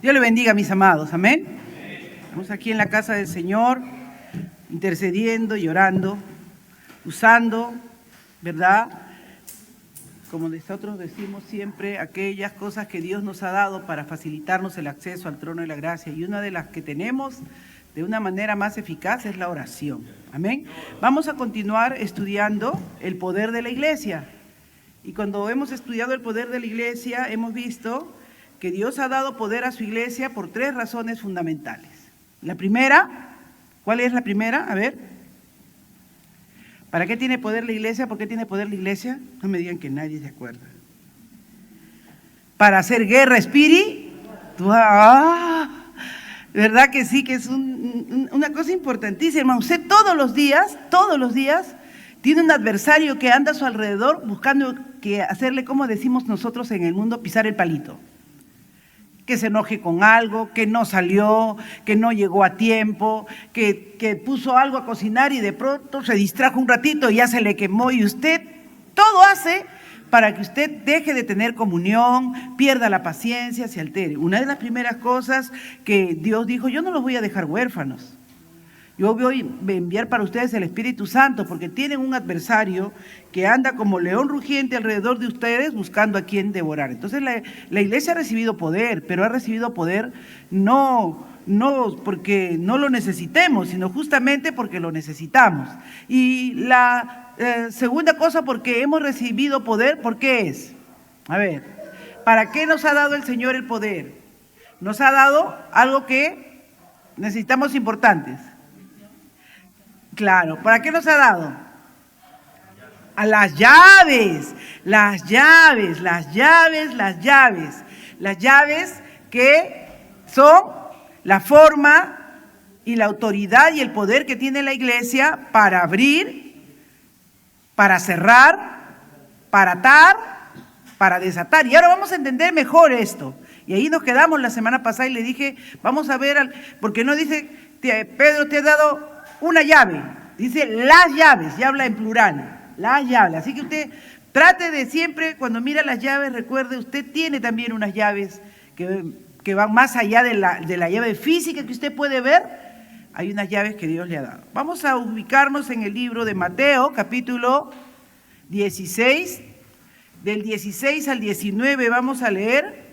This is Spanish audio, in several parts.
Dios le bendiga, mis amados, amén. Estamos aquí en la casa del Señor, intercediendo y orando, usando, ¿verdad? Como nosotros decimos siempre, aquellas cosas que Dios nos ha dado para facilitarnos el acceso al trono de la gracia. Y una de las que tenemos de una manera más eficaz es la oración. Amén. Vamos a continuar estudiando el poder de la iglesia. Y cuando hemos estudiado el poder de la iglesia, hemos visto que Dios ha dado poder a su iglesia por 3 razones fundamentales. La primera, ¿cuál es la primera? A ver. ¿Para qué tiene poder la iglesia? ¿Por qué tiene poder la iglesia? No me digan que nadie se acuerda. Para hacer guerra espiritual. ¿Verdad que sí? Que es una cosa importantísima. Usted todos los días, tiene un adversario que anda a su alrededor buscando que hacerle, como decimos nosotros en el mundo, pisar el palito. Que se enoje con algo, que no salió, que no llegó a tiempo, que puso algo a cocinar y de pronto se distrajo un ratito y ya se le quemó, y usted todo hace para que usted deje de tener comunión, pierda la paciencia, se altere. Una de las primeras cosas que Dios dijo: yo no los voy a dejar huérfanos. Yo voy a enviar para ustedes el Espíritu Santo, porque tienen un adversario que anda como león rugiente alrededor de ustedes buscando a quien devorar. Entonces la iglesia ha recibido poder, pero ha recibido poder no porque no lo necesitemos, sino justamente porque lo necesitamos. Y la segunda cosa, porque hemos recibido poder, ¿por qué es? A ver, ¿para qué nos ha dado el Señor el poder? Nos ha dado algo que necesitamos importantes. Claro, ¿para qué nos ha dado? A las llaves que son la forma y la autoridad y el poder que tiene la iglesia para abrir, para cerrar, para atar, para desatar. Y ahora vamos a entender mejor esto. Y ahí nos quedamos la semana pasada y le dije, vamos a ver, porque no dice, Pedro te ha dado una llave, dice las llaves, ya habla en plural, las llaves. Así que usted trate de siempre, cuando mira las llaves, recuerde, usted tiene también unas llaves que van más allá de la llave física que usted puede ver. Hay unas llaves que Dios le ha dado. Vamos a ubicarnos en el libro de Mateo, capítulo 16, del 16 al 19, vamos a leer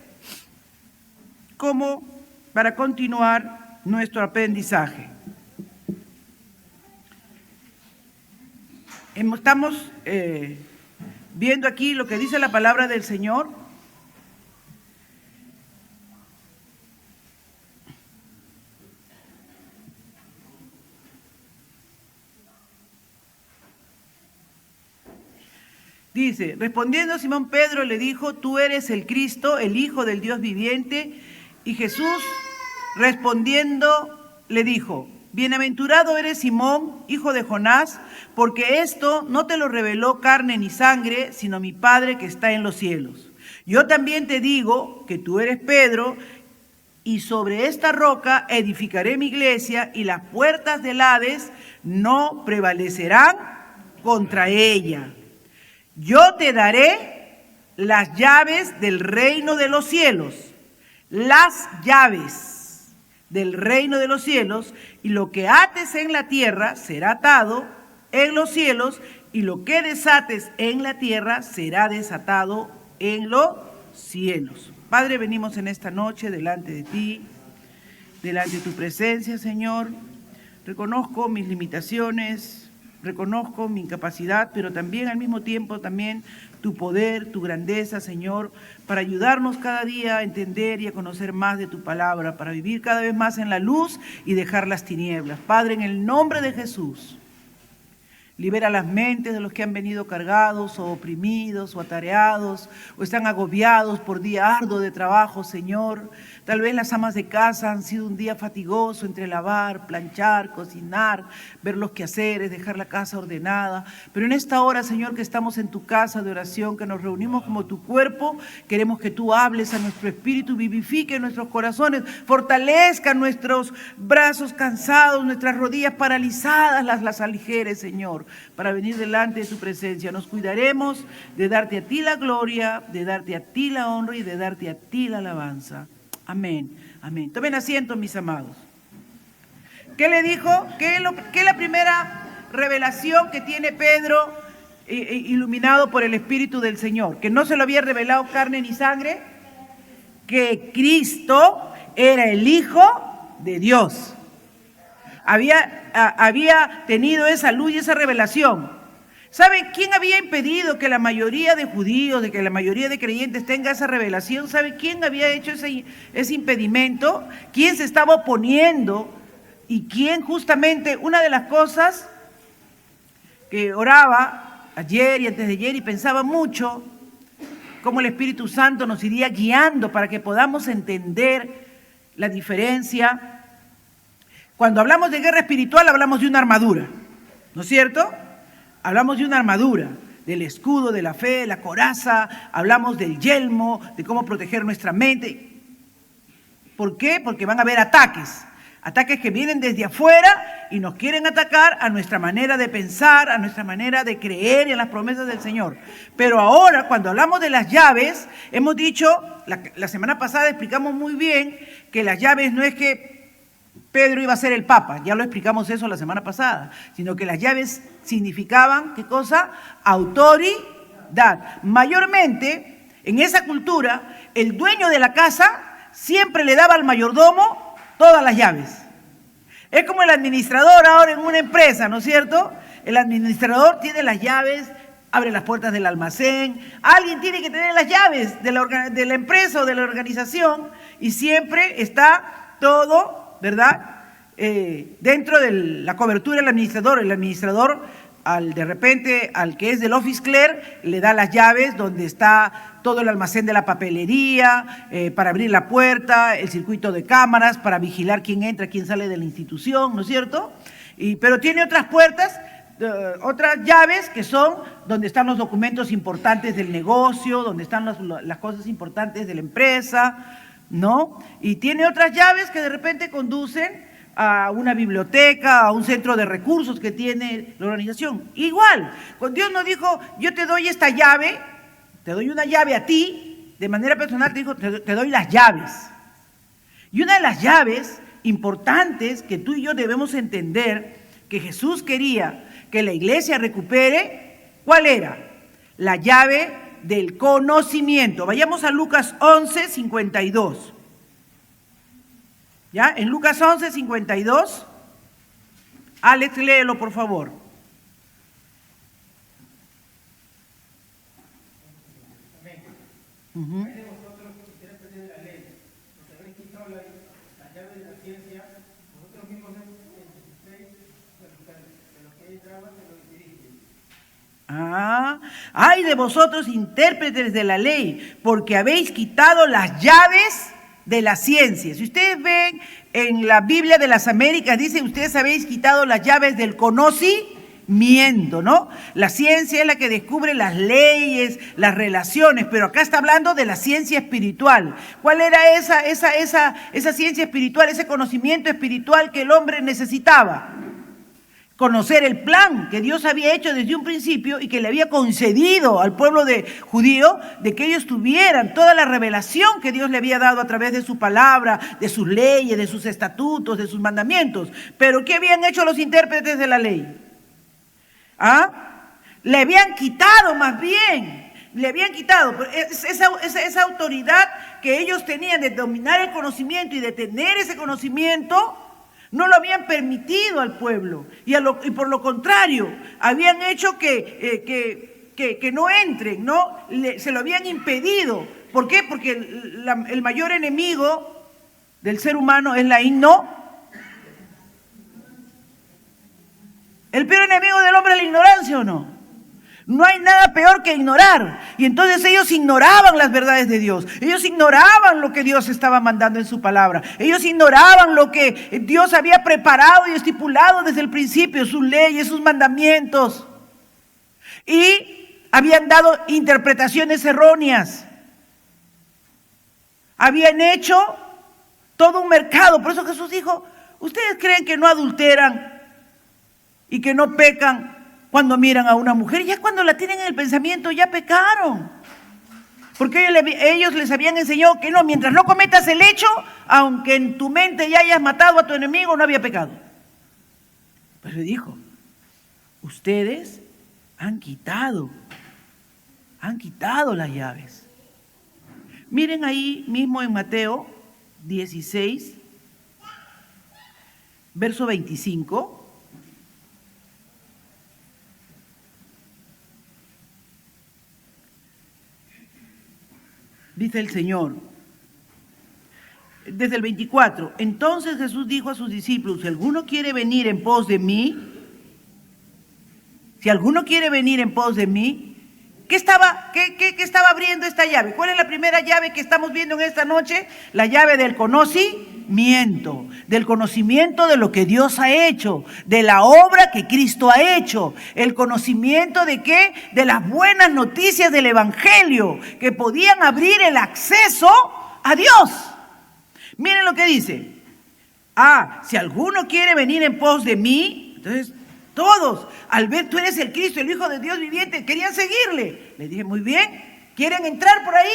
como para continuar nuestro aprendizaje. Estamos viendo aquí lo que dice la palabra del Señor. Dice, respondiendo Simón Pedro le dijo: tú eres el Cristo, el Hijo del Dios viviente. Y Jesús respondiendo le dijo: bienaventurado eres Simón, hijo de Jonás, porque esto no te lo reveló carne ni sangre, sino mi Padre que está en los cielos. Yo también te digo que tú eres Pedro, y sobre esta roca edificaré mi iglesia, y las puertas del Hades no prevalecerán contra ella. Yo te daré las llaves del reino de los cielos, las llaves del reino de los cielos, y lo que ates en la tierra será atado en los cielos, y lo que desates en la tierra será desatado en los cielos. Padre, venimos en esta noche delante de ti, delante de tu presencia, Señor. Reconozco mis limitaciones, reconozco mi incapacidad, pero también al mismo tiempo también tu poder, tu grandeza, Señor, para ayudarnos cada día a entender y a conocer más de tu palabra, para vivir cada vez más en la luz y dejar las tinieblas. Padre, en el nombre de Jesús, libera las mentes de los que han venido cargados o oprimidos o atareados o están agobiados por día arduo de trabajo, Señor. Tal vez las amas de casa han sido un día fatigoso entre lavar, planchar, cocinar, ver los quehaceres, dejar la casa ordenada. Pero en esta hora, Señor, que estamos en tu casa de oración, que nos reunimos como tu cuerpo, queremos que tú hables a nuestro espíritu, vivifique nuestros corazones, fortalezca nuestros brazos cansados, nuestras rodillas paralizadas, las aligeres, Señor, para venir delante de tu presencia. Nos cuidaremos de darte a ti la gloria, de darte a ti la honra y de darte a ti la alabanza. Amén. Amén. Tomen asiento, mis amados. ¿Qué le dijo? ¿Qué es la primera revelación que tiene Pedro iluminado por el Espíritu del Señor? Que no se lo había revelado carne ni sangre, que Cristo era el Hijo de Dios. Había tenido esa luz y esa revelación. ¿Saben quién había impedido que la mayoría de judíos, de que la mayoría de creyentes tenga esa revelación? ¿Saben quién había hecho ese impedimento? ¿Quién se estaba oponiendo? Y quién justamente, una de las cosas que oraba ayer y antes de ayer y pensaba mucho, cómo el Espíritu Santo nos iría guiando para que podamos entender la diferencia. Cuando hablamos de guerra espiritual hablamos de una armadura, ¿no es cierto? Hablamos de una armadura, del escudo, de la fe, la coraza, hablamos del yelmo, de cómo proteger nuestra mente. ¿Por qué? Porque van a haber ataques que vienen desde afuera y nos quieren atacar a nuestra manera de pensar, a nuestra manera de creer en las promesas del Señor. Pero ahora, cuando hablamos de las llaves, hemos dicho, la semana pasada explicamos muy bien que las llaves no es que Pedro iba a ser el Papa, ya lo explicamos eso la semana pasada, sino que las llaves significaban, ¿qué cosa? Autoridad. Mayormente, en esa cultura, el dueño de la casa siempre le daba al mayordomo todas las llaves. Es como el administrador ahora en una empresa, ¿no es cierto? El administrador tiene las llaves, abre las puertas del almacén, alguien tiene que tener las llaves de la empresa o de la organización y siempre está todo, ¿verdad? Dentro de la cobertura del administrador. El administrador, de repente, al que es del office clerk, le da las llaves donde está todo el almacén de la papelería, para abrir la puerta, el circuito de cámaras, para vigilar quién entra, quién sale de la institución, ¿no es cierto? Pero tiene otras puertas, otras llaves que son donde están los documentos importantes del negocio, donde están las cosas importantes de la empresa, ¿no? Y tiene otras llaves que de repente conducen a una biblioteca, a un centro de recursos que tiene la organización. Igual, cuando Dios nos dijo, yo te doy esta llave, te doy una llave a ti, de manera personal te dijo, te doy las llaves. Y una de las llaves importantes que tú y yo debemos entender, que Jesús quería que la iglesia recupere, ¿cuál era? La llave del conocimiento. Vayamos a Lucas 11, 52. ¿Ya? En Lucas 11, 52. Alex, léelo, por favor. Uh-huh. Ay de vosotros intérpretes de la ley, porque habéis quitado las llaves de la ciencia. Si ustedes ven en la Biblia de las Américas, dice, ustedes habéis quitado las llaves del conocimiento, ¿no? La ciencia es la que descubre las leyes, las relaciones, pero acá está hablando de la ciencia espiritual. ¿Cuál era esa ciencia espiritual, ese conocimiento espiritual que el hombre necesitaba? Conocer el plan que Dios había hecho desde un principio y que le había concedido al pueblo judío de que ellos tuvieran toda la revelación que Dios le había dado a través de su palabra, de sus leyes, de sus estatutos, de sus mandamientos. Pero ¿qué habían hecho los intérpretes de la ley? Le habían quitado más bien, le habían quitado esa autoridad que ellos tenían de dominar el conocimiento y de tener ese conocimiento. No lo habían permitido al pueblo y por lo contrario, habían hecho que no entren, ¿no? Se lo habían impedido. ¿Por qué? Porque el mayor enemigo del ser humano es la ignorancia. ¿El peor enemigo del hombre es la ignorancia o no? No hay nada peor que ignorar. Y entonces ellos ignoraban las verdades de Dios. Ellos ignoraban lo que Dios estaba mandando en su palabra. Ellos ignoraban lo que Dios había preparado y estipulado desde el principio, sus leyes, sus mandamientos. Y habían dado interpretaciones erróneas. Habían hecho todo un mercado. Por eso Jesús dijo, ¿ustedes creen que no adulteran y que no pecan cuando miran a una mujer? Ya cuando la tienen en el pensamiento ya pecaron. Porque ellos les habían enseñado que no, mientras no cometas el hecho, aunque en tu mente ya hayas matado a tu enemigo, no había pecado. Pues le dijo, ustedes han quitado las llaves. Miren ahí mismo en Mateo 16, verso 25. Dice el Señor, desde el 24, entonces Jesús dijo a sus discípulos, si alguno quiere venir en pos de mí, ¿qué estaba abriendo esta llave? ¿Cuál es la primera llave que estamos viendo en esta noche? La llave del conocimiento, del conocimiento de lo que Dios ha hecho, de la obra que Cristo ha hecho, el conocimiento de qué, de las buenas noticias del Evangelio, que podían abrir el acceso a Dios. Miren lo que dice. Si alguno quiere venir en pos de mí, entonces todos, al ver tú eres el Cristo, el Hijo de Dios viviente, querían seguirle. Le dije, muy bien, ¿quieren entrar por ahí?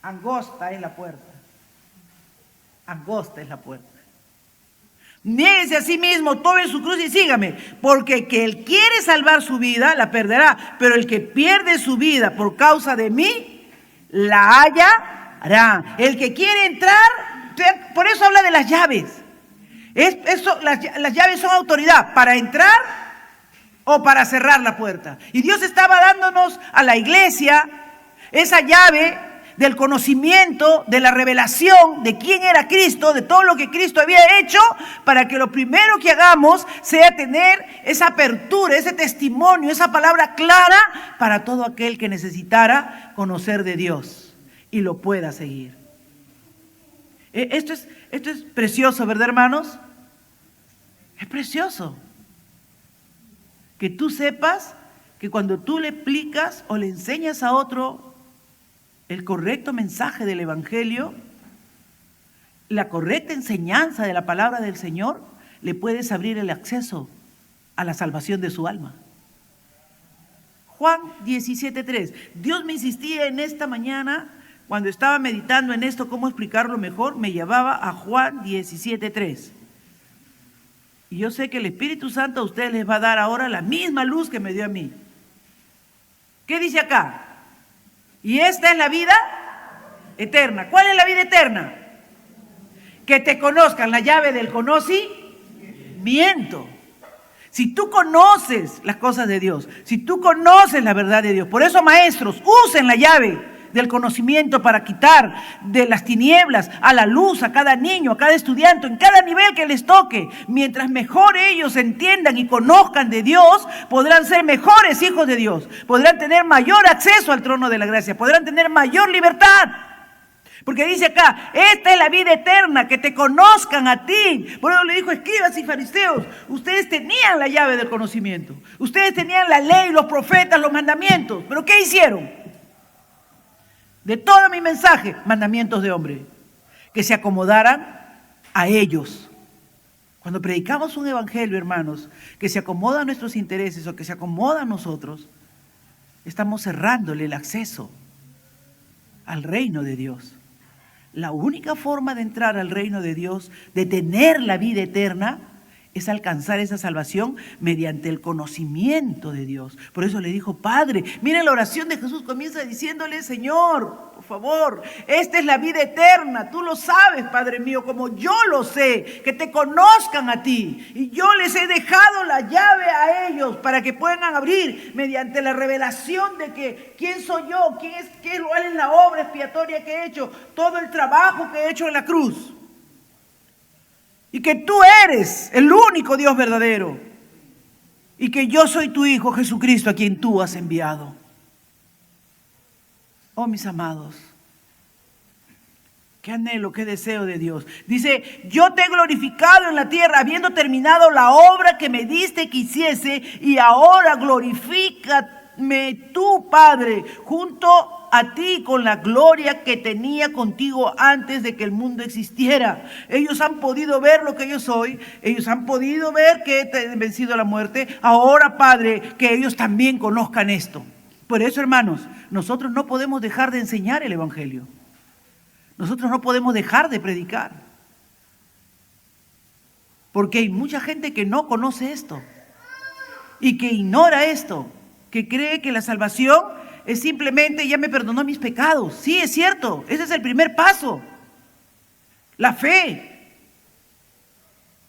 Angosta es la puerta. Angosta es la puerta. Niéguese a sí mismo, tome su cruz y sígame, porque que el quiere salvar su vida, la perderá, pero el que pierde su vida por causa de mí, la hallará. El que quiere entrar, por eso habla de las llaves. Las llaves son autoridad para entrar o para cerrar la puerta. Y Dios estaba dándonos a la iglesia esa llave del conocimiento, de la revelación de quién era Cristo, de todo lo que Cristo había hecho, para que lo primero que hagamos sea tener esa apertura, ese testimonio, esa palabra clara para todo aquel que necesitara conocer de Dios y lo pueda seguir. Esto es precioso, ¿verdad, hermanos? Es precioso que tú sepas que cuando tú le explicas o le enseñas a otro el correcto mensaje del Evangelio, la correcta enseñanza de la palabra del Señor, le puedes abrir el acceso a la salvación de su alma. Juan 17:3. Dios me insistía en esta mañana, cuando estaba meditando en esto, cómo explicarlo mejor, me llevaba a Juan 17:3. Y yo sé que el Espíritu Santo a ustedes les va a dar ahora la misma luz que me dio a mí. ¿Qué dice acá? Y esta es la vida eterna. ¿Cuál es la vida eterna? Que te conozcan, la llave del conocimiento. Si tú conoces las cosas de Dios, si tú conoces la verdad de Dios, por eso, maestros, usen la llave del conocimiento para quitar de las tinieblas a la luz a cada niño, a cada estudiante, en cada nivel que les toque. Mientras mejor ellos entiendan y conozcan de Dios, podrán ser mejores hijos de Dios, podrán tener mayor acceso al trono de la gracia, podrán tener mayor libertad. Porque dice acá, esta es la vida eterna, que te conozcan a ti. Por eso le dijo, escribas y fariseos, ustedes tenían la llave del conocimiento, ustedes tenían la ley, los profetas, los mandamientos, pero ¿qué hicieron? De todo mi mensaje, mandamientos de hombre, que se acomodaran a ellos. Cuando predicamos un evangelio, hermanos, que se acomoda a nuestros intereses o que se acomoda a nosotros, estamos cerrándole el acceso al reino de Dios. La única forma de entrar al reino de Dios, de tener la vida eterna, es alcanzar esa salvación mediante el conocimiento de Dios. Por eso le dijo, Padre, miren la oración de Jesús, comienza diciéndole, Señor, por favor, esta es la vida eterna, tú lo sabes, Padre mío, como yo lo sé, que te conozcan a ti. Y yo les he dejado la llave a ellos para que puedan abrir mediante la revelación de que quién soy yo, cuál es la obra expiatoria que he hecho, todo el trabajo que he hecho en la cruz. Y que tú eres el único Dios verdadero. Y que yo soy tu Hijo Jesucristo, a quien tú has enviado. Oh, mis amados, qué anhelo, qué deseo de Dios. Dice, yo te he glorificado en la tierra, habiendo terminado la obra que me diste que hiciese, y ahora glorifícame tú, Padre, junto a ti con la gloria que tenía contigo antes de que el mundo existiera. Ellos han podido ver lo que yo soy, ellos han podido ver que he vencido la muerte. Ahora, Padre, que ellos también conozcan esto, Por eso, hermanos, nosotros no podemos dejar de enseñar el Evangelio. Nosotros no podemos dejar de predicar. Porque hay mucha gente que no conoce esto y que ignora esto, que cree que la salvación es simplemente, ya me perdonó mis pecados. Sí, es cierto, ese es el primer paso. La fe,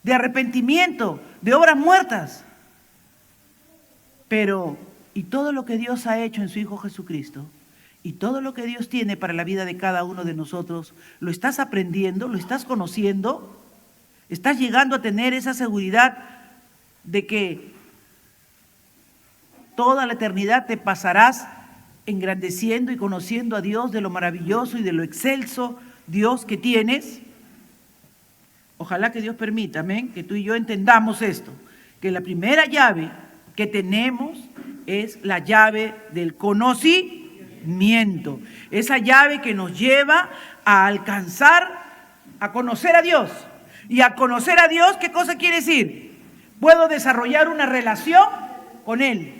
de arrepentimiento, de obras muertas. Pero, ¿y todo lo que Dios ha hecho en su Hijo Jesucristo? Y todo lo que Dios tiene para la vida de cada uno de nosotros, ¿lo estás aprendiendo? ¿Lo estás conociendo? ¿Estás llegando a tener esa seguridad de que toda la eternidad te pasarás engrandeciendo y conociendo a Dios, de lo maravilloso y de lo excelso Dios que tienes? Ojalá que Dios permita, amén, que tú y yo entendamos esto, que la primera llave que tenemos es la llave del conocimiento, esa llave que nos lleva a alcanzar, a conocer a Dios. Y a conocer a Dios, ¿qué cosa quiere decir? Puedo desarrollar una relación con Él.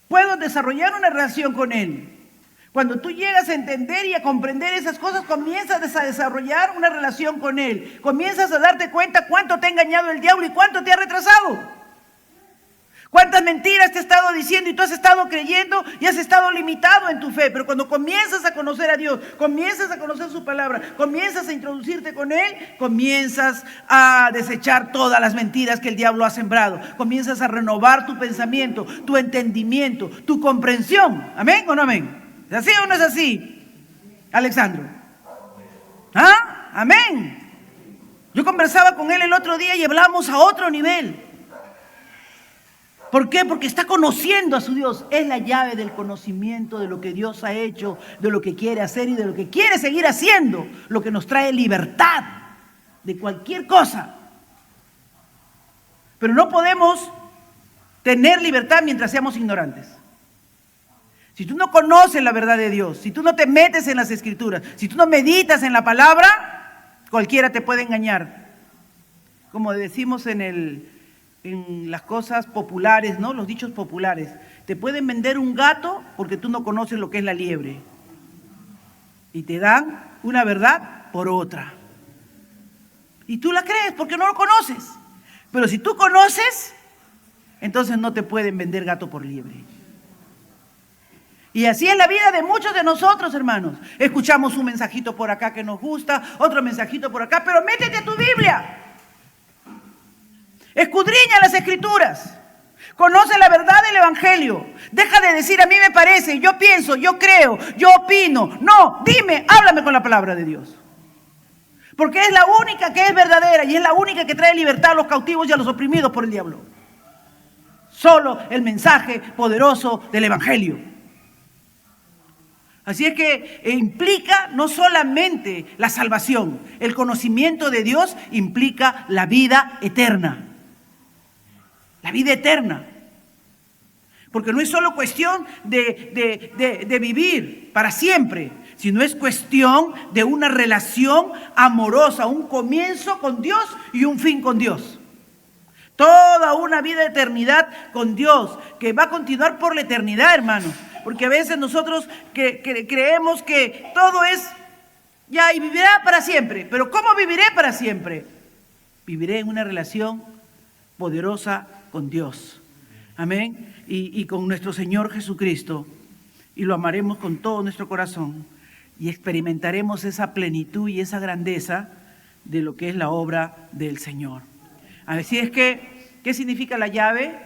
Puedo desarrollar una relación con Él. Cuando tú llegas a entender y a comprender esas cosas, comienzas a desarrollar una relación con Él. Comienzas a darte cuenta cuánto te ha engañado el diablo y cuánto te ha retrasado. Cuántas mentiras te ha estado diciendo y tú has estado creyendo y has estado limitado en tu fe. Pero cuando comienzas a conocer a Dios, comienzas a conocer su palabra, comienzas a introducirte con Él, comienzas a desechar todas las mentiras que el diablo ha sembrado. Comienzas a renovar tu pensamiento, tu entendimiento, tu comprensión. ¿Amén o no amén? ¿Es así o no es así, Alexandro? ¿Ah? Amén. Yo conversaba con él el otro día y hablamos a otro nivel. ¿Por qué? Porque está conociendo a su Dios. Es la llave del conocimiento de lo que Dios ha hecho, de lo que quiere hacer y de lo que quiere seguir haciendo. Lo que nos trae libertad de cualquier cosa. Pero no podemos tener libertad mientras seamos ignorantes. Si tú no conoces la verdad de Dios, si tú no te metes en las Escrituras, si tú no meditas en la palabra, cualquiera te puede engañar. Como decimos en las cosas populares, ¿no? Los dichos populares. Te pueden vender un gato porque tú no conoces lo que es la liebre. Y te dan una verdad por otra. Y tú la crees porque no lo conoces. Pero si tú conoces, entonces no te pueden vender gato por liebre. Y así es la vida de muchos de nosotros, hermanos. Escuchamos un mensajito por acá que nos gusta, otro mensajito por acá, pero métete a tu Biblia. Escudriña las Escrituras. Conoce la verdad del Evangelio. Deja de decir a mí me parece, yo pienso, yo creo, yo opino. No, dime, háblame con la palabra de Dios. Porque es la única que es verdadera y es la única que trae libertad a los cautivos y a los oprimidos por el diablo. Solo el mensaje poderoso del Evangelio. Así es que implica no solamente la salvación, el conocimiento de Dios implica la vida eterna. La vida eterna. Porque no es solo cuestión de vivir para siempre, sino es cuestión de una relación amorosa, un comienzo con Dios y un fin con Dios. Toda una vida de eternidad con Dios, que va a continuar por la eternidad, hermanos. Porque a veces nosotros creemos que todo es ya y vivirá para siempre. Pero ¿cómo viviré para siempre? Viviré en una relación poderosa con Dios. Amén. Y con nuestro Señor Jesucristo. Y lo amaremos con todo nuestro corazón. Y experimentaremos esa plenitud y esa grandeza de lo que es la obra del Señor. Así es que, ¿qué significa la llave?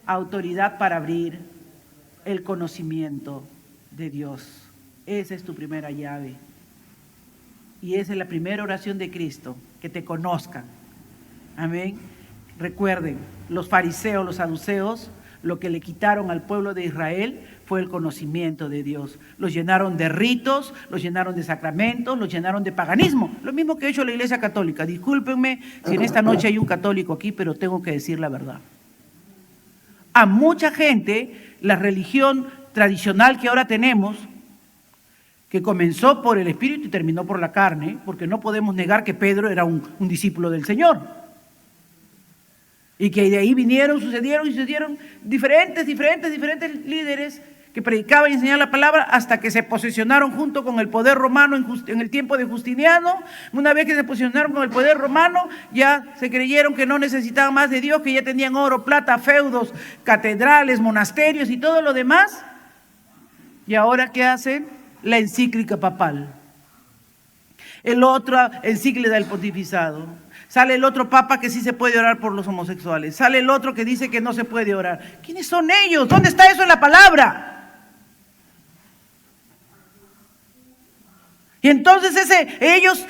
Autoridad para abrir el conocimiento de Dios. Esa es tu primera llave. Y esa es la primera oración de Cristo, que te conozcan. Amén. Recuerden, los fariseos, los saduceos, lo que le quitaron al pueblo de Israel fue el conocimiento de Dios. Los llenaron de ritos, los llenaron de sacramentos, los llenaron de paganismo. Lo mismo que ha hecho la Iglesia Católica. Discúlpenme si en esta noche hay un católico aquí, pero tengo que decir la verdad. A mucha gente, la religión tradicional que ahora tenemos, que comenzó por el Espíritu y terminó por la carne, porque no podemos negar que Pedro era un discípulo del Señor. Y que de ahí sucedieron diferentes líderes que predicaban y enseñaban la palabra hasta que se posicionaron junto con el poder romano en el tiempo de Justiniano. Una vez que se posicionaron con el poder romano, ya se creyeron que no necesitaban más de Dios, que ya tenían oro, plata, feudos, catedrales, monasterios y todo lo demás. Y ahora, ¿qué hacen? La encíclica papal. El otro encíclica del pontificado. Sale el otro papa que sí se puede orar por los homosexuales. Sale el otro que dice que no se puede orar. ¿Quiénes son ellos? ¿Dónde está eso en la palabra? Y entonces ellos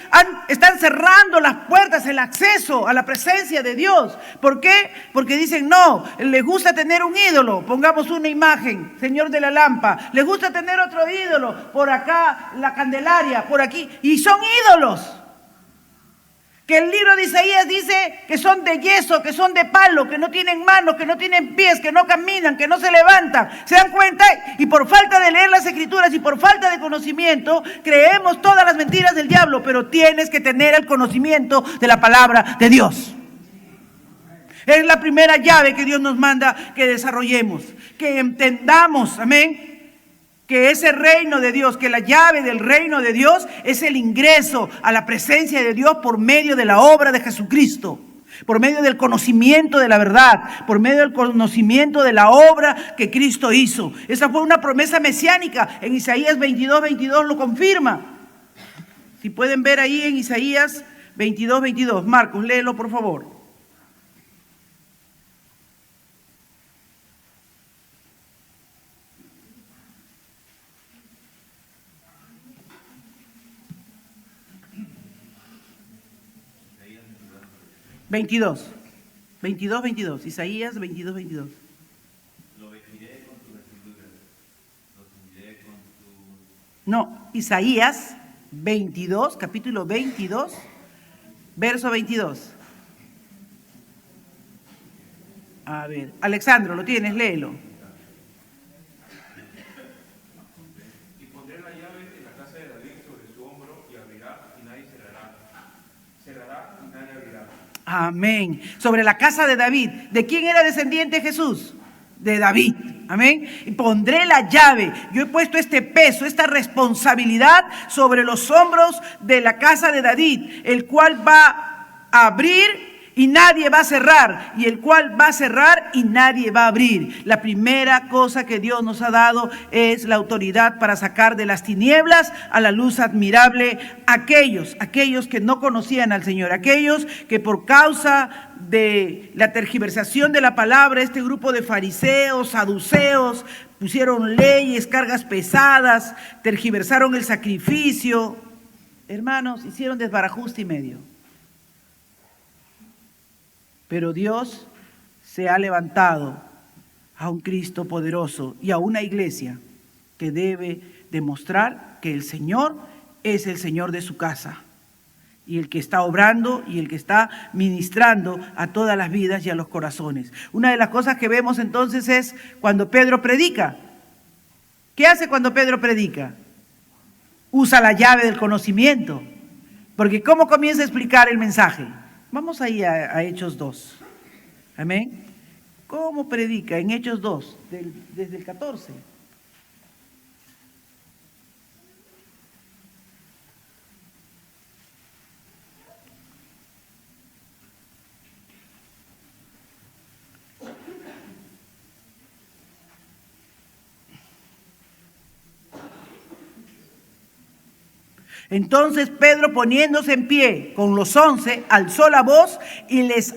están cerrando las puertas, el acceso a la presencia de Dios. ¿Por qué? Porque dicen, no, les gusta tener un ídolo, pongamos una imagen, Señor de la Lámpara. Les gusta tener otro ídolo, por acá la Candelaria, por aquí. Y son ídolos. Que el libro de Isaías dice que son de yeso, que son de palo, que no tienen manos, que no tienen pies, que no caminan, que no se levantan. ¿Se dan cuenta? Y por falta de leer las escrituras y por falta de conocimiento, creemos todas las mentiras del diablo, pero tienes que tener el conocimiento de la palabra de Dios. Es la primera llave que Dios nos manda que desarrollemos, que entendamos, amén, que ese reino de Dios, que la llave del reino de Dios es el ingreso a la presencia de Dios por medio de la obra de Jesucristo, por medio del conocimiento de la verdad, por medio del conocimiento de la obra que Cristo hizo. Esa fue una promesa mesiánica. En Isaías 22:22 lo confirma. Si pueden ver ahí en Isaías 22:22. Marcos, léelo por favor. Isaías 22:22. Lo vestiré con tus vestiduras, lo ceñiré con tu... No, Isaías 22, capítulo 22, verso 22. A ver, Alexandro, ¿lo tienes? Léelo. Y pondré la llave en la casa de David sobre su hombro y abrirá y nadie cerrará. Cerrará y nadie abrirá. Amén. Sobre la casa de David. ¿De quién era descendiente Jesús? De David. Amén. Y pondré la llave. Yo he puesto este peso, esta responsabilidad sobre los hombros de la casa de David, el cual va a abrir y nadie va a cerrar, y el cual va a cerrar y nadie va a abrir. La primera cosa que Dios nos ha dado es la autoridad para sacar de las tinieblas a la luz admirable aquellos que no conocían al Señor, aquellos que por causa de la tergiversación de la palabra, este grupo de fariseos, saduceos, pusieron leyes, cargas pesadas, tergiversaron el sacrificio. Hermanos, hicieron desbarajuste y medio. Pero Dios se ha levantado a un Cristo poderoso y a una iglesia que debe demostrar que el Señor es el Señor de su casa y el que está obrando y el que está ministrando a todas las vidas y a los corazones. Una de las cosas que vemos entonces es cuando Pedro predica. ¿Qué hace cuando Pedro predica? Usa la llave del conocimiento. Porque ¿cómo comienza a explicar el mensaje? Vamos ahí a Hechos 2. Amén. ¿Cómo predica en Hechos 2? Desde el 14. Entonces Pedro, poniéndose en pie con los 11, alzó la voz y les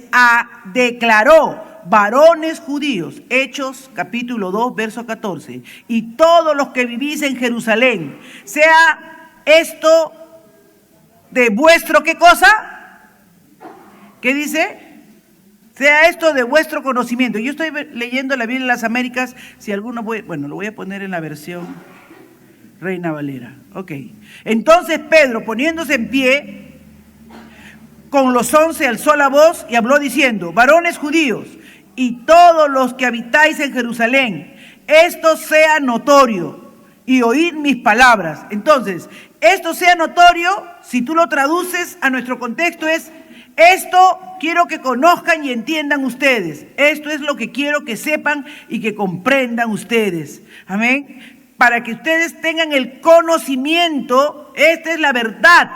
declaró: varones judíos, Hechos capítulo 2, verso 14, y todos los que vivís en Jerusalén, sea esto de vuestro, ¿qué cosa? ¿Qué dice? Sea esto de vuestro conocimiento. Yo estoy leyendo la Biblia de las Américas, si alguno lo voy a poner en la versión Reina Valera. Ok. Entonces Pedro, poniéndose en pie, con los 11 alzó la voz y habló diciendo: varones judíos y todos los que habitáis en Jerusalén, esto sea notorio y oíd mis palabras. Entonces, esto sea notorio, si tú lo traduces a nuestro contexto, es Esto quiero que conozcan y entiendan ustedes. Esto es lo que quiero que sepan y que comprendan ustedes. Amén. Para que ustedes tengan el conocimiento, esta es la verdad.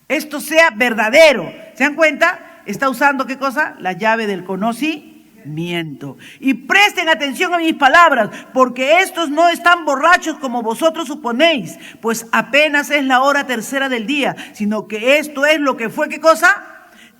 Esto sea verdadero. ¿Se dan cuenta? Está usando ¿qué cosa? La llave del conocimiento. Y presten atención a mis palabras, porque estos no están borrachos como vosotros suponéis, pues apenas es la hora tercera del día, sino que esto es lo que fue ¿qué cosa?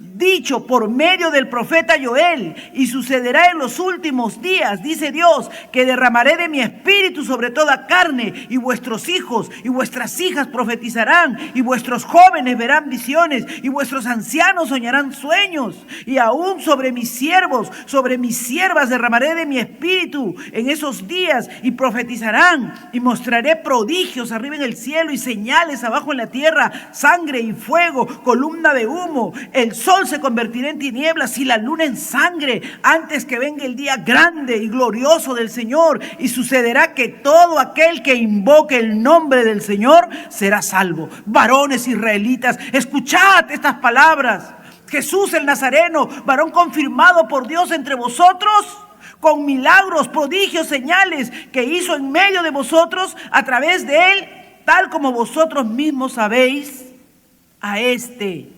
Dicho por medio del profeta Joel, y sucederá en los últimos días, dice Dios, que derramaré de mi espíritu sobre toda carne, y vuestros hijos y vuestras hijas profetizarán, y vuestros jóvenes verán visiones, y vuestros ancianos soñarán sueños, y aún sobre mis siervos, sobre mis siervas derramaré de mi espíritu en esos días, y profetizarán, y mostraré prodigios arriba en el cielo y señales abajo en la tierra, sangre y fuego, columna de humo. El sol se convertirá en tinieblas y la luna en sangre antes que venga el día grande y glorioso del Señor. Y sucederá que todo aquel que invoque el nombre del Señor será salvo. Varones israelitas, escuchad estas palabras. Jesús el Nazareno, varón confirmado por Dios entre vosotros, con milagros, prodigios, señales que hizo en medio de vosotros a través de él, tal como vosotros mismos sabéis, a este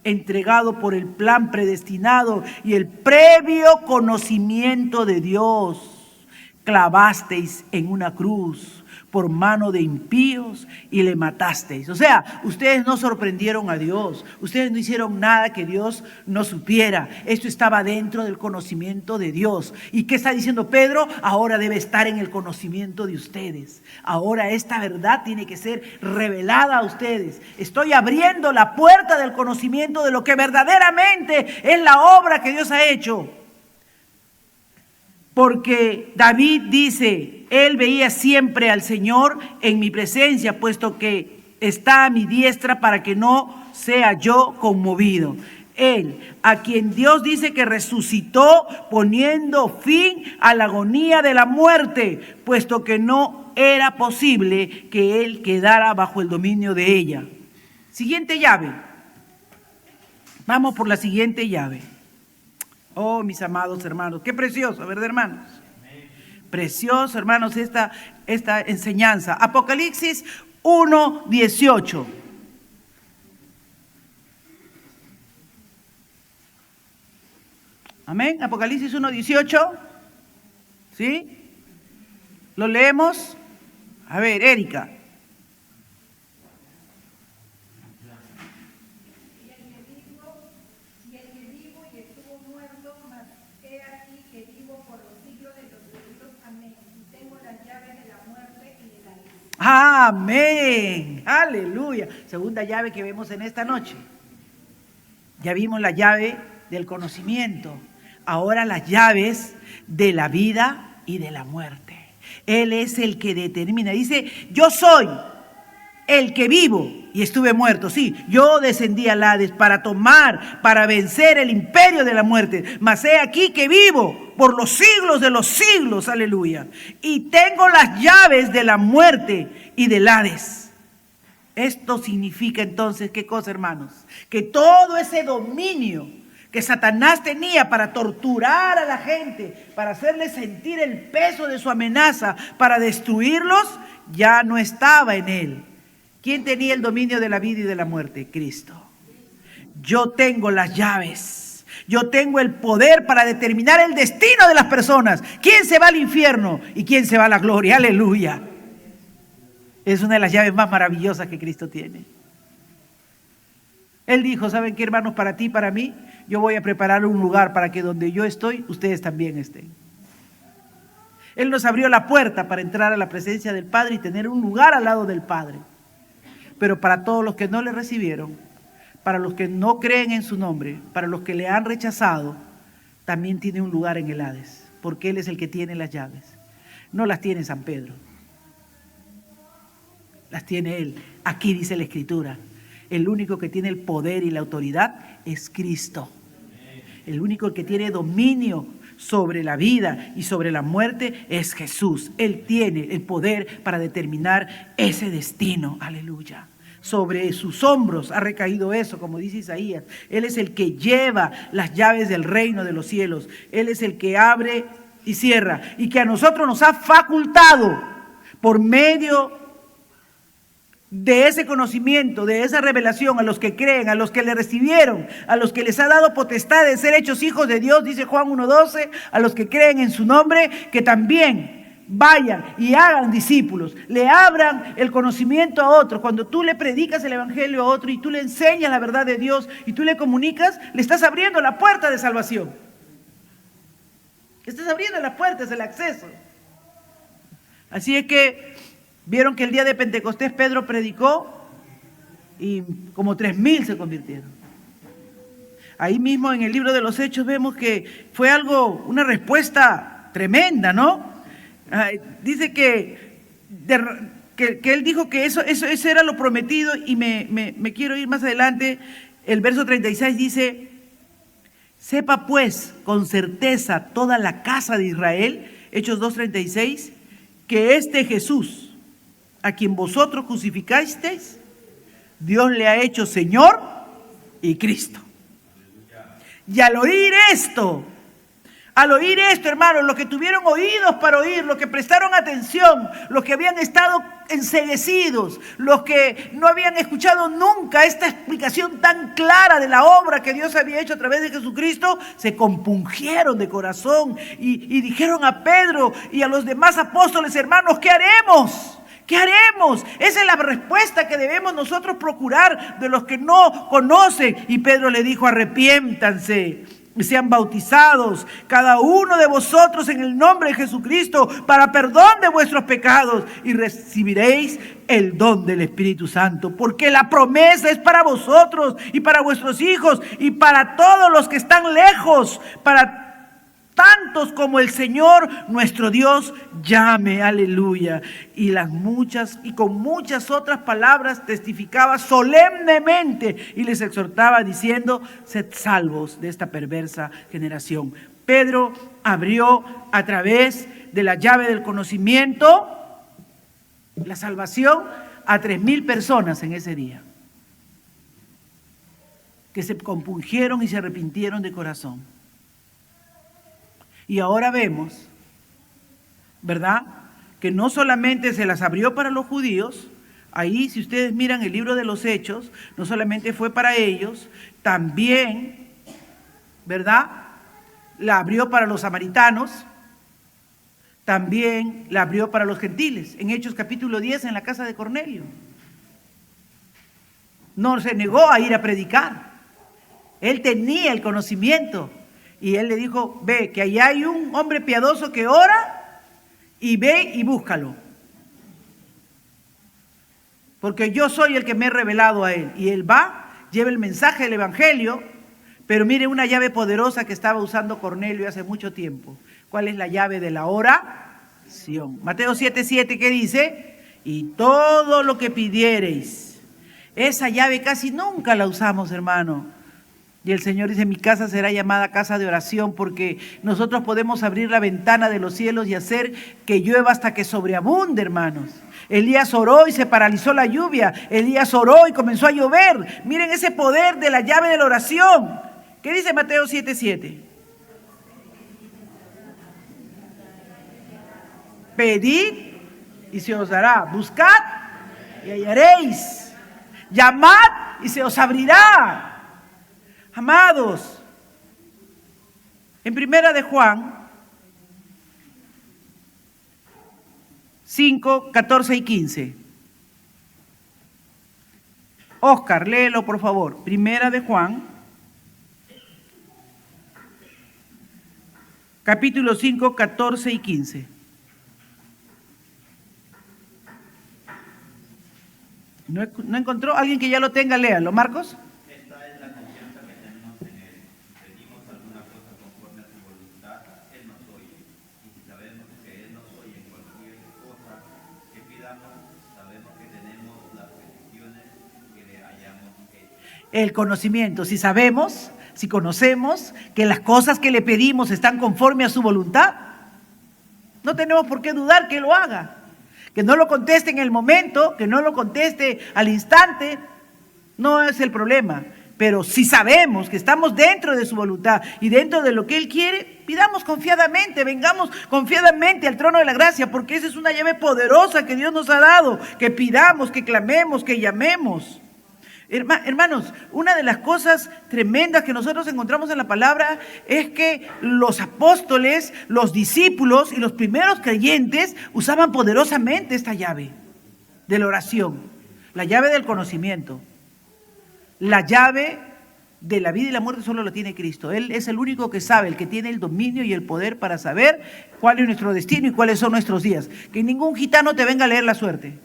entregado por el plan predestinado y el previo conocimiento de Dios, clavasteis en una cruz por mano de impíos y le matasteis. O sea, ustedes no sorprendieron a Dios, ustedes no hicieron nada que Dios no supiera. Esto estaba dentro del conocimiento de Dios. ¿Y qué está diciendo Pedro? Ahora debe estar en el conocimiento de ustedes. Ahora esta verdad tiene que ser revelada a ustedes. Estoy abriendo la puerta del conocimiento de lo que verdaderamente es la obra que Dios ha hecho. Porque David dice, él veía siempre al Señor en mi presencia, puesto que está a mi diestra para que no sea yo conmovido. Él, a quien Dios dice que resucitó poniendo fin a la agonía de la muerte, puesto que no era posible que él quedara bajo el dominio de ella. Siguiente llave. Vamos por la siguiente llave. Oh, mis amados hermanos, qué precioso, ¿verdad, hermanos? Precioso, hermanos, esta enseñanza. Apocalipsis 1:18. Amén. Apocalipsis 1:18. ¿Sí? ¿Lo leemos? A ver, Erika. Amén, aleluya. Segunda llave que vemos en esta noche. Ya vimos la llave del conocimiento. Ahora las llaves de la vida y de la muerte. Él es el que determina. Dice, yo soy el que vivo y estuve muerto. Sí, yo descendí al Hades para vencer el imperio de la muerte. Mas he aquí que vivo por los siglos de los siglos, aleluya. Y tengo las llaves de la muerte y del Hades. Esto significa entonces, ¿qué cosa, hermanos? Que todo ese dominio que Satanás tenía para torturar a la gente, para hacerles sentir el peso de su amenaza, para destruirlos, ya no estaba en él. ¿Quién tenía el dominio de la vida y de la muerte? Cristo. Yo tengo las llaves. Yo tengo el poder para determinar el destino de las personas. ¿Quién se va al infierno y quién se va a la gloria? Aleluya. Es una de las llaves más maravillosas que Cristo tiene. Él dijo, ¿saben qué, hermanos? Para ti y para mí, yo voy a preparar un lugar para que donde yo estoy, ustedes también estén. Él nos abrió la puerta para entrar a la presencia del Padre y tener un lugar al lado del Padre. Pero para todos los que no le recibieron, para los que no creen en su nombre, para los que le han rechazado, también tiene un lugar en el Hades, porque Él es el que tiene las llaves. No las tiene San Pedro, las tiene Él. Aquí dice la Escritura, el único que tiene el poder y la autoridad es Cristo. El único que tiene dominio sobre la vida y sobre la muerte es Jesús. Él tiene el poder para determinar ese destino. Aleluya. Sobre sus hombros ha recaído eso, como dice Isaías. Él es el que lleva las llaves del reino de los cielos. Él es el que abre y cierra. Y que a nosotros nos ha facultado por medio de ese conocimiento, de esa revelación, a los que creen, a los que le recibieron, a los que les ha dado potestad de ser hechos hijos de Dios, dice Juan 1:12, a los que creen en su nombre, que también vayan y hagan discípulos, le abran el conocimiento a otros. Cuando tú le predicas el evangelio a otro y tú le enseñas la verdad de Dios y tú le comunicas, le estás abriendo la puerta de salvación. Estás abriendo las puertas, el acceso. Así es que vieron que el día de Pentecostés Pedro predicó y como 3,000 se convirtieron. Ahí mismo en el libro de los Hechos vemos que fue algo, una respuesta tremenda, ¿no? Dice que él dijo que eso era lo prometido, y me quiero ir más adelante. El verso 36 dice: sepa pues con certeza toda la casa de Israel, Hechos 2:36, que este Jesús, a quien vosotros crucificasteis, Dios le ha hecho Señor y Cristo. Y al oír esto, hermanos, los que tuvieron oídos para oír, los que prestaron atención, los que habían estado enceguecidos, los que no habían escuchado nunca esta explicación tan clara de la obra que Dios había hecho a través de Jesucristo, se compungieron de corazón y dijeron a Pedro y a los demás apóstoles: hermanos, ¿qué haremos? ¿Qué haremos? Esa es la respuesta que debemos nosotros procurar de los que no conocen. Y Pedro le dijo: arrepiéntanse y sean bautizados cada uno de vosotros en el nombre de Jesucristo para perdón de vuestros pecados, y recibiréis el don del Espíritu Santo, porque la promesa es para vosotros y para vuestros hijos y para todos los que están lejos, para tantos como el Señor nuestro Dios llame. Aleluya. Y con muchas otras palabras testificaba solemnemente y les exhortaba diciendo: sed salvos de esta perversa generación. Pedro abrió a través de la llave del conocimiento la salvación a 3,000 personas en ese día, que se compungieron y se arrepintieron de corazón. Y ahora vemos, ¿verdad?, que no solamente se las abrió para los judíos. Ahí, si ustedes miran el libro de los Hechos, no solamente fue para ellos, también, ¿verdad?, la abrió para los samaritanos, también la abrió para los gentiles. En Hechos capítulo 10, en la casa de Cornelio, no se negó a ir a predicar. Él tenía el conocimiento. Y él le dijo: ve, que allá hay un hombre piadoso que ora, y ve y búscalo, porque yo soy el que me he revelado a él. Y él va, lleva el mensaje del evangelio, pero mire una llave poderosa que estaba usando Cornelio hace mucho tiempo. ¿Cuál es la llave de la oración? Mateo 7:7, ¿qué dice? Y todo lo que pidiereis. Esa llave casi nunca la usamos, hermano. Y el Señor dice: mi casa será llamada casa de oración, porque nosotros podemos abrir la ventana de los cielos y hacer que llueva hasta que sobreabunde, hermanos. Elías oró y se paralizó la lluvia. Elías oró y comenzó a llover. Miren ese poder de la llave de la oración. ¿Qué dice Mateo 7:7? Pedid y se os dará. Buscad y hallaréis. Llamad y se os abrirá. Amados, en Primera de Juan 5, 14 y 15. Oscar, léelo por favor. Primera de Juan, capítulo 5, 14 y 15. ¿No encontró? ¿Alguien que ya lo tenga? Léalo. Marcos. El conocimiento, si sabemos, si conocemos que las cosas que le pedimos están conforme a su voluntad, no tenemos por qué dudar que lo haga. Que no lo conteste en el momento, que no lo conteste al instante, no es el problema. Pero si sabemos que estamos dentro de su voluntad y dentro de lo que Él quiere, pidamos confiadamente, vengamos confiadamente al trono de la gracia, porque esa es una llave poderosa que Dios nos ha dado, que pidamos, que clamemos, que llamemos. Hermanos, una de las cosas tremendas que nosotros encontramos en la palabra es que los apóstoles, los discípulos y los primeros creyentes usaban poderosamente esta llave de la oración, la llave del conocimiento. La llave de la vida y la muerte solo la tiene Cristo. Él es el único que sabe, el que tiene el dominio y el poder para saber cuál es nuestro destino y cuáles son nuestros días. Que ningún gitano te venga a leer la suerte.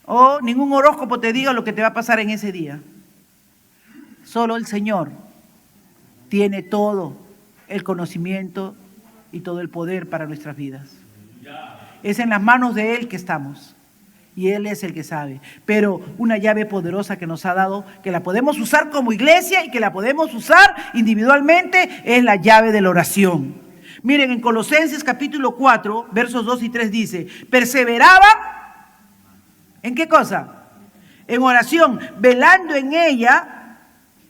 O ningún horóscopo te diga lo que te va a pasar en ese día. Solo el Señor tiene todo el conocimiento y todo el poder para nuestras vidas. Es en las manos de Él que estamos. Y Él es el que sabe. Pero una llave poderosa que nos ha dado, que la podemos usar como iglesia y que la podemos usar individualmente, es la llave de la oración. Miren, en Colosenses capítulo 4, versos 2 y 3 dice, perseveraba, ¿en qué cosa? En oración, velando en ella,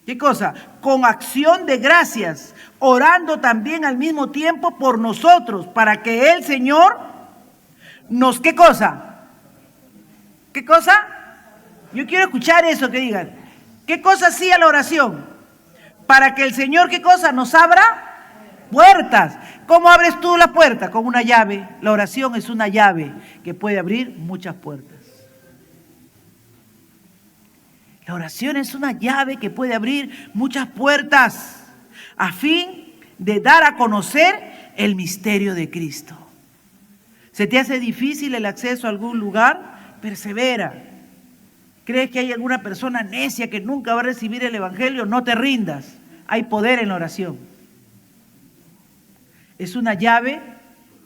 ¿qué cosa? Con acción de gracias, orando también al mismo tiempo por nosotros, para que el Señor nos, ¿qué cosa? ¿Qué cosa? Yo quiero escuchar eso que digan. ¿Qué cosa hacía la oración? Para que el Señor, ¿qué cosa? Nos abra puertas. ¿Cómo abres tú la puerta? Con una llave. La oración es una llave que puede abrir muchas puertas. La oración es una llave que puede abrir muchas puertas a fin de dar a conocer el misterio de Cristo. ¿Se te hace difícil el acceso a algún lugar? Persevera. ¿Crees que hay alguna persona necia que nunca va a recibir el Evangelio? No te rindas. Hay poder en la oración. Es una llave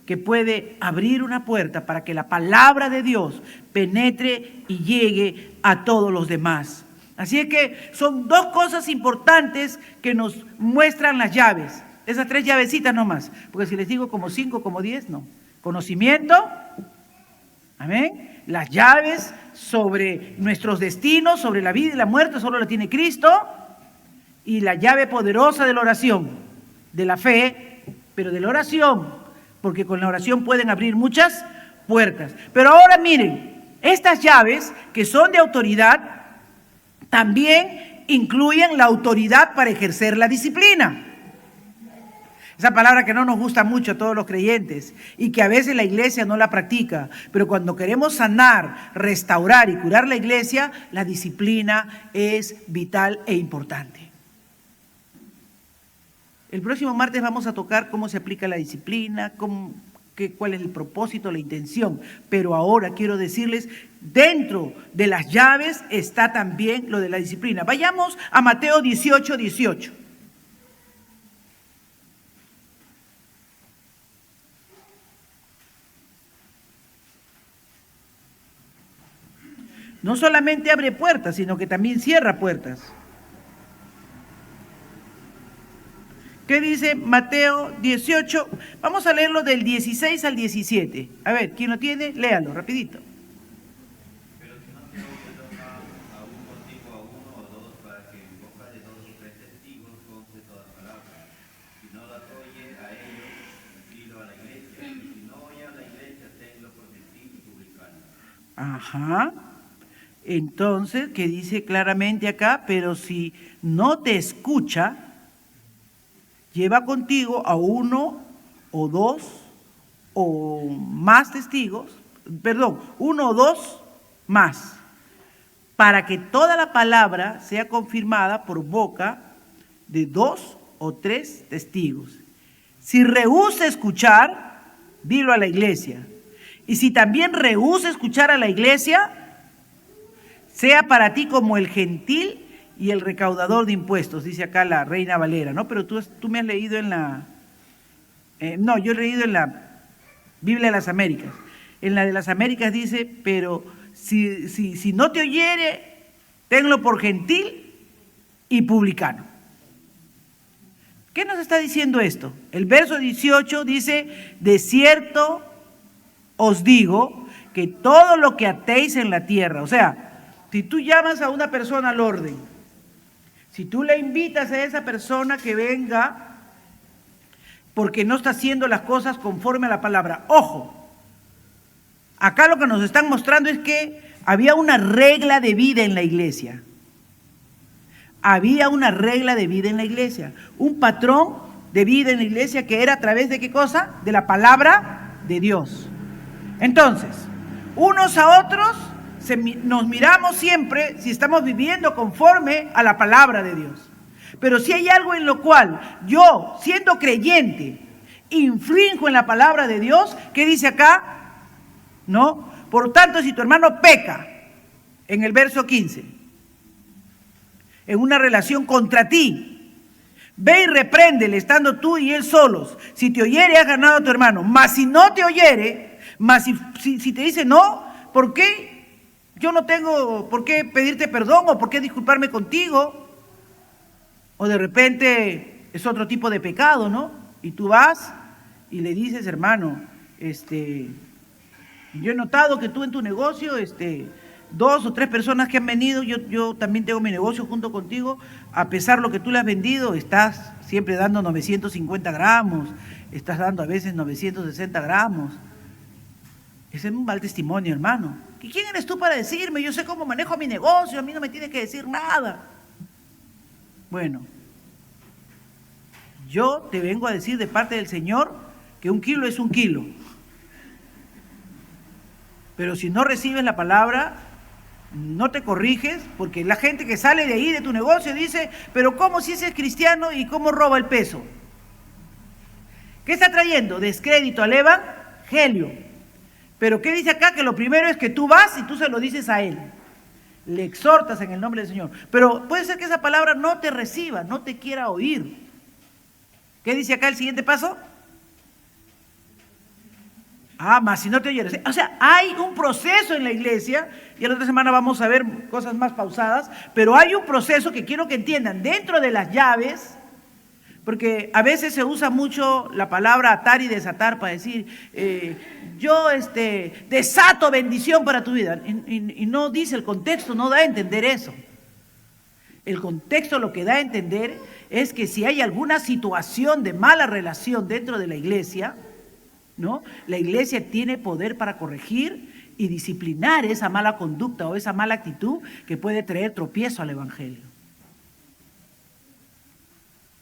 que puede abrir una puerta para que la palabra de Dios penetre y llegue a todos los demás. Así es que son dos cosas importantes que nos muestran las llaves. Esas tres llavecitas nomás. Porque si les digo como 5, como 10, no. Conocimiento. Amén. Las llaves sobre nuestros destinos, sobre la vida y la muerte, solo la tiene Cristo. Y la llave poderosa de la oración, de la fe, pero de la oración, porque con la oración pueden abrir muchas puertas. Pero ahora miren, estas llaves que son de autoridad, también incluyen la autoridad para ejercer la disciplina. Esa palabra que no nos gusta mucho a todos los creyentes y que a veces la iglesia no la practica, pero cuando queremos sanar, restaurar y curar la iglesia, la disciplina es vital e importante. El próximo martes vamos a tocar cómo se aplica la disciplina, cuál es el propósito, la intención, pero ahora quiero decirles, dentro de las llaves está también lo de la disciplina. Vayamos a Mateo 18, 18. No solamente abre puertas, sino que también cierra puertas. ¿Qué dice Mateo 18? Vamos a leerlo del 16 al 17. A ver, ¿quién lo tiene? Léalo, rapidito. Pero si no te oye aún contigo a uno o dos, para que en boca de dos o tres testigos conste toda palabra. Si no las oye a ellos, dilo a la iglesia. Y si no oye a la iglesia, tenlo por testigo y publicano. Ajá. Entonces, que dice claramente acá, pero si no te escucha, lleva contigo a uno o dos o más testigos, uno o dos más, para que toda la palabra sea confirmada por boca de dos o tres testigos. Si rehúsa escuchar, dilo a la iglesia. Y si también rehúsa escuchar a la iglesia, sea para ti como el gentil y el recaudador de impuestos, dice acá la Reina Valera, ¿no? Pero tú me has leído en la... yo he leído en la Biblia de las Américas. En la de las Américas dice, pero si no te oyere, tenlo por gentil y publicano. ¿Qué nos está diciendo esto? El verso 18 dice, de cierto os digo que todo lo que atéis en la tierra, o sea, si tú llamas a una persona al orden, si tú le invitas a esa persona que venga porque no está haciendo las cosas conforme a la palabra, ojo, acá lo que nos están mostrando es que había una regla de vida en la iglesia. Había una regla de vida en la iglesia, un patrón de vida en la iglesia que era a través de ¿qué cosa? De la palabra de Dios. Entonces, unos a otros nos miramos siempre si estamos viviendo conforme a la palabra de Dios. Pero si hay algo en lo cual yo, siendo creyente, infrinjo en la palabra de Dios, ¿qué dice acá? ¿No? Por tanto, si tu hermano peca, en el verso 15, en una relación contra ti, ve y repréndele estando tú y él solos. Si te oyere, has ganado a tu hermano. Mas si no te oyere, mas si te dice no, ¿por qué? Yo no tengo por qué pedirte perdón o por qué disculparme contigo. O de repente es otro tipo de pecado, ¿no? Y tú vas y le dices, hermano, yo he notado que tú en tu negocio, 2 o 3 personas que han venido, yo también tengo mi negocio junto contigo, a pesar de lo que tú le has vendido, estás siempre dando 950 gramos, estás dando a veces 960 gramos. Ese es un mal testimonio, hermano. ¿Y quién eres tú para decirme? Yo sé cómo manejo mi negocio, a mí no me tienes que decir nada. Bueno, yo te vengo a decir de parte del Señor que 1 kilo es 1 kilo. Pero si no recibes la palabra, no te corriges, porque la gente que sale de ahí, de tu negocio, dice, pero ¿cómo si ese es cristiano y cómo roba el peso? ¿Qué está trayendo? Descrédito al evangelio. Pero ¿qué dice acá? Que lo primero es que tú vas y tú se lo dices a él. Le exhortas en el nombre del Señor. Pero puede ser que esa palabra no te reciba, no te quiera oír. ¿Qué dice acá el siguiente paso? Mas si no te oyeres. O sea, hay un proceso en la iglesia, y la otra semana vamos a ver cosas más pausadas, pero hay un proceso que quiero que entiendan dentro de las llaves, porque a veces se usa mucho la palabra atar y desatar para decir, yo desato bendición para tu vida, y no dice el contexto, no da a entender eso. El contexto lo que da a entender es que si hay alguna situación de mala relación dentro de la iglesia, ¿no? La iglesia tiene poder para corregir y disciplinar esa mala conducta o esa mala actitud que puede traer tropiezo al evangelio.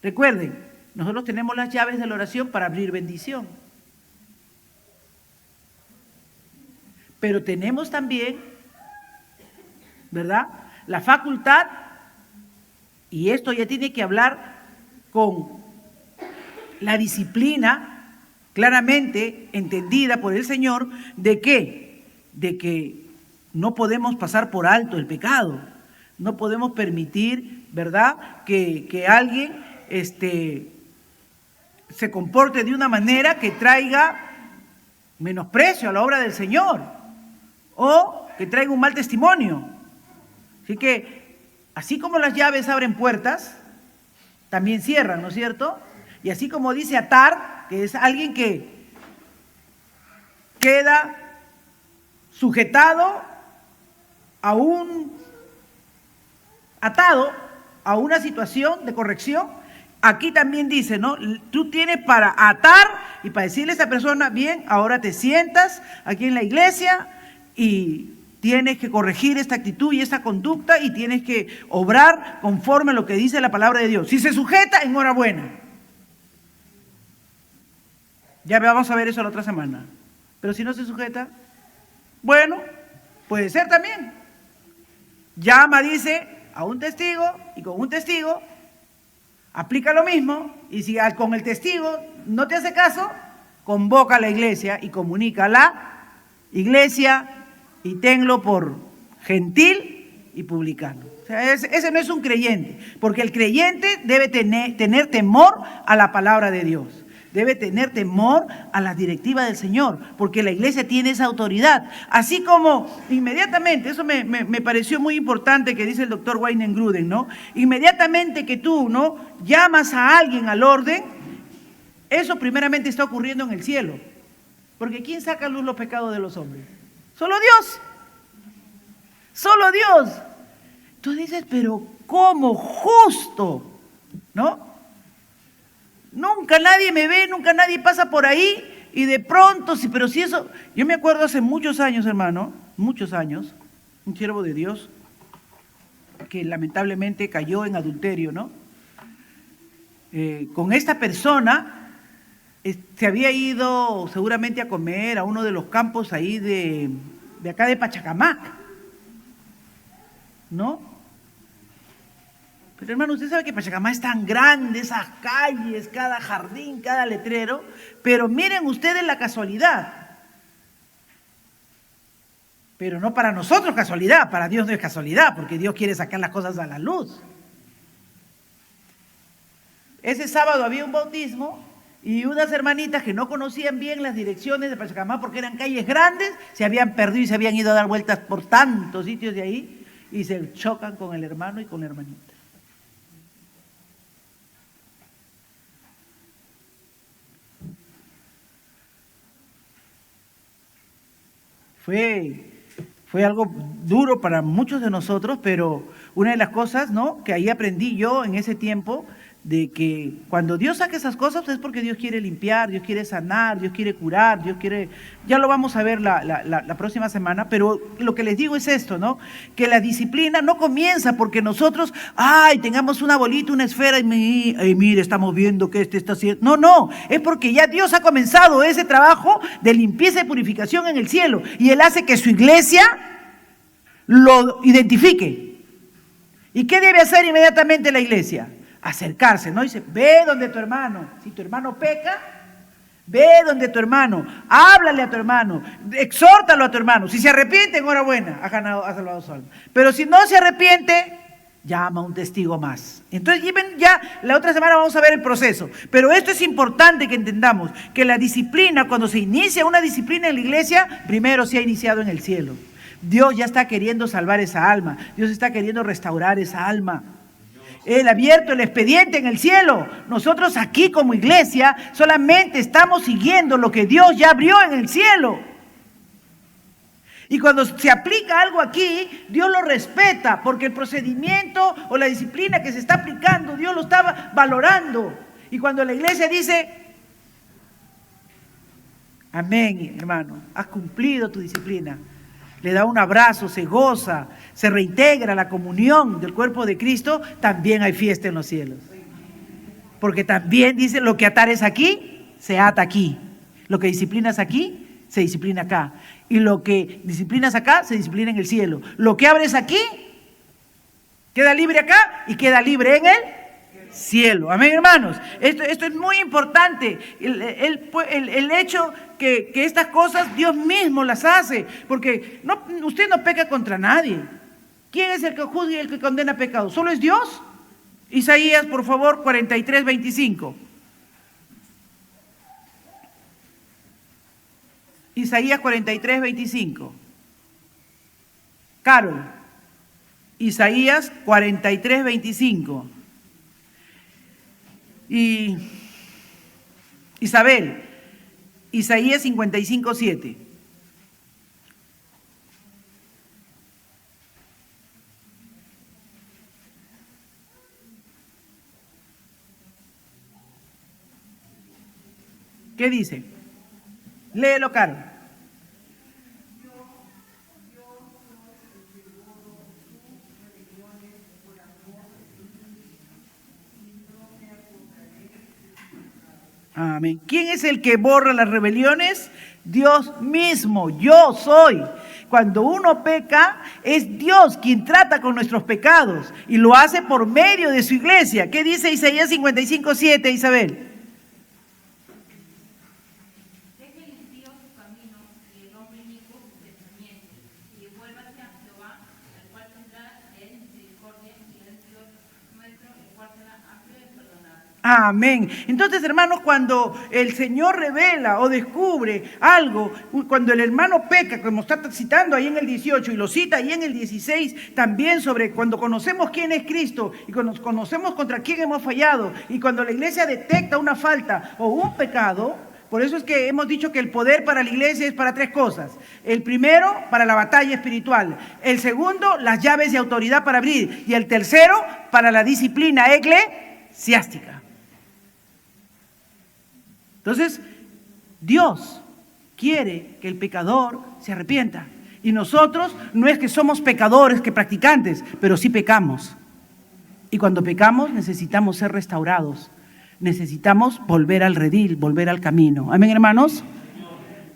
Recuerden, nosotros tenemos las llaves de la oración para abrir bendición. Pero tenemos también, ¿verdad?, la facultad, y esto ya tiene que hablar con la disciplina claramente entendida por el Señor, ¿de qué? De que no podemos pasar por alto el pecado, no podemos permitir, ¿verdad?, que alguien se comporte de una manera que traiga menosprecio a la obra del Señor o que traiga un mal testimonio. Así que, así como las llaves abren puertas, también cierran, ¿no es cierto? Y así como dice atar, que es alguien que queda sujetado atado a una situación de corrección, aquí también dice, ¿no? Tú tienes para atar y para decirle a esa persona, bien, ahora te sientas aquí en la iglesia y tienes que corregir esta actitud y esta conducta y tienes que obrar conforme a lo que dice la palabra de Dios. Si se sujeta, enhorabuena. Ya vamos a ver eso la otra semana. Pero si no se sujeta, bueno, puede ser también. Llama, dice, a un testigo y con un testigo aplica lo mismo. Y si con el testigo no te hace caso, convoca a la iglesia y comunica a la iglesia y tenlo por gentil y publicano. O sea, ese no es un creyente, porque el creyente debe tener temor a la palabra de Dios. debe tener temor a la directiva del Señor, porque la iglesia tiene esa autoridad. Así como inmediatamente, eso me pareció muy importante que dice el doctor Wayne Gruden, ¿no? Inmediatamente que tú, ¿no?, llamas a alguien al orden, eso primeramente está ocurriendo en el cielo. Porque ¿quién saca a luz los pecados de los hombres? Solo Dios. Solo Dios. Tú dices, pero ¿cómo? Justo, ¿no? Nunca nadie me ve, nunca nadie pasa por ahí y de pronto, sí, pero si eso... Yo me acuerdo hace muchos años, hermano, muchos años, un siervo de Dios que lamentablemente cayó en adulterio, ¿no? Con esta persona se había ido seguramente a comer a uno de los campos ahí de acá de Pachacamac, ¿no? Pero hermano, usted sabe que Pachacamac es tan grande, esas calles, cada jardín, cada letrero, pero miren ustedes la casualidad. Pero no para nosotros casualidad, para Dios no es casualidad, porque Dios quiere sacar las cosas a la luz. Ese sábado había un bautismo y unas hermanitas que no conocían bien las direcciones de Pachacamac porque eran calles grandes, se habían perdido y se habían ido a dar vueltas por tantos sitios de ahí y se chocan con el hermano y con la hermanita. Fue algo duro para muchos de nosotros, pero una de las cosas, ¿no?, que ahí aprendí yo en ese tiempo, de que cuando Dios saca esas cosas es porque Dios quiere limpiar, Dios quiere sanar, Dios quiere curar, Dios quiere... Ya lo vamos a ver la próxima semana, pero lo que les digo es esto, ¿no? Que la disciplina no comienza porque nosotros, tengamos una bolita, una esfera y mire, estamos viendo que este está haciendo... No, es porque ya Dios ha comenzado ese trabajo de limpieza y purificación en el cielo y Él hace que su iglesia lo identifique. ¿Y qué debe hacer inmediatamente la iglesia? Acercarse, ¿no? Dice, ve donde tu hermano. Si tu hermano peca, ve donde tu hermano. Háblale a tu hermano. Exhórtalo a tu hermano. Si se arrepiente, enhorabuena, ha salvado su alma. Pero si no se arrepiente, llama a un testigo más. Entonces, ya la otra semana vamos a ver el proceso. Pero esto es importante que entendamos, que la disciplina, cuando se inicia una disciplina en la iglesia, primero se ha iniciado en el cielo. Dios ya está queriendo salvar esa alma. Dios está queriendo restaurar esa alma. Él ha abierto el expediente en el cielo. Nosotros aquí como iglesia solamente estamos siguiendo lo que Dios ya abrió en el cielo. Y cuando se aplica algo aquí, Dios lo respeta, porque el procedimiento o la disciplina que se está aplicando, Dios lo está valorando. Y cuando la iglesia dice, amén, hermano, has cumplido tu disciplina, le da un abrazo, se goza, se reintegra la comunión del cuerpo de Cristo, también hay fiesta en los cielos. Porque también dice, lo que atares aquí, se ata aquí. Lo que disciplinas aquí, se disciplina acá. Y lo que disciplinas acá, se disciplina en el cielo. Lo que abres aquí, queda libre acá y queda libre en el cielo. Amén, hermanos. Esto es muy importante. El hecho que estas cosas Dios mismo las hace. Porque usted no peca contra nadie. ¿Quién es el que juzga y el que condena pecado? ¿Solo es Dios? Isaías, por favor, 43:25. Isaías 43:25. Carol. Isaías 43:25. Y Isabel, Isaías 55:7. ¿Qué dice? Léelo, Carol. Amén. ¿Quién es el que borra las rebeliones? Dios mismo, yo soy. Cuando uno peca, es Dios quien trata con nuestros pecados y lo hace por medio de su iglesia. ¿Qué dice Isaías 55:7, Isabel? Amén. Entonces, hermanos, cuando el Señor revela o descubre algo, cuando el hermano peca, como está citando ahí en el 18 y lo cita ahí en el 16, también sobre cuando conocemos quién es Cristo y cuando conocemos contra quién hemos fallado y cuando la iglesia detecta una falta o un pecado, por eso es que hemos dicho que el poder para la iglesia es para 3 cosas. El primero, para la batalla espiritual. El segundo, las llaves de autoridad para abrir. Y el tercero, para la disciplina eclesiástica. Entonces, Dios quiere que el pecador se arrepienta. Y nosotros no es que somos pecadores, que practicantes, pero sí pecamos. Y cuando pecamos necesitamos ser restaurados. Necesitamos volver al redil, volver al camino. Amén, hermanos.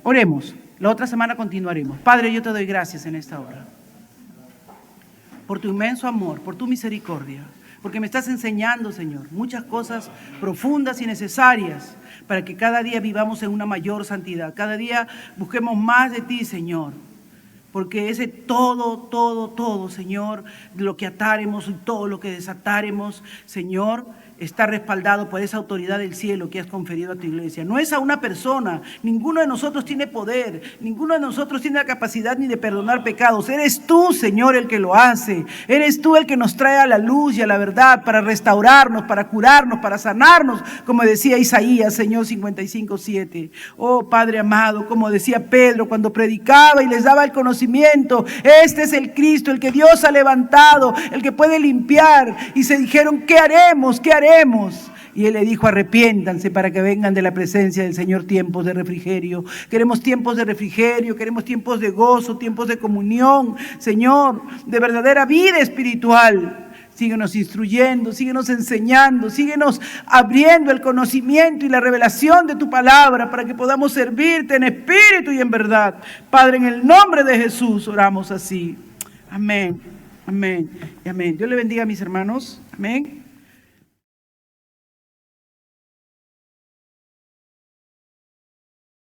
Oremos. La otra semana continuaremos. Padre, yo te doy gracias en esta hora. Por tu inmenso amor, por tu misericordia. Porque me estás enseñando, Señor, muchas cosas profundas y necesarias para que cada día vivamos en una mayor santidad. Cada día busquemos más de ti, Señor. Porque ese todo, Señor, lo que atáremos y todo lo que desatáremos, Señor, está respaldado por esa autoridad del cielo que has conferido a tu iglesia. No es a una persona, ninguno de nosotros tiene poder, ninguno de nosotros tiene la capacidad ni de perdonar pecados. Eres tú, Señor, el que lo hace. Eres tú el que nos trae a la luz y a la verdad para restaurarnos, para curarnos, para sanarnos, como decía Isaías, Señor, 55:7. Oh, Padre amado, como decía Pedro cuando predicaba y les daba el conocimiento, este es el Cristo, el que Dios ha levantado, el que puede limpiar. Y se dijeron, ¿qué haremos? ¿Qué haremos? Y él le dijo, arrepiéntanse para que vengan de la presencia del Señor tiempos de refrigerio. Queremos tiempos de refrigerio, queremos tiempos de gozo, tiempos de comunión, Señor, de verdadera vida espiritual. Síguenos instruyendo, síguenos enseñando, síguenos abriendo el conocimiento y la revelación de tu palabra para que podamos servirte en espíritu y en verdad. Padre, en el nombre de Jesús oramos así. Amén, amén y amén. Dios le bendiga a mis hermanos. Amén.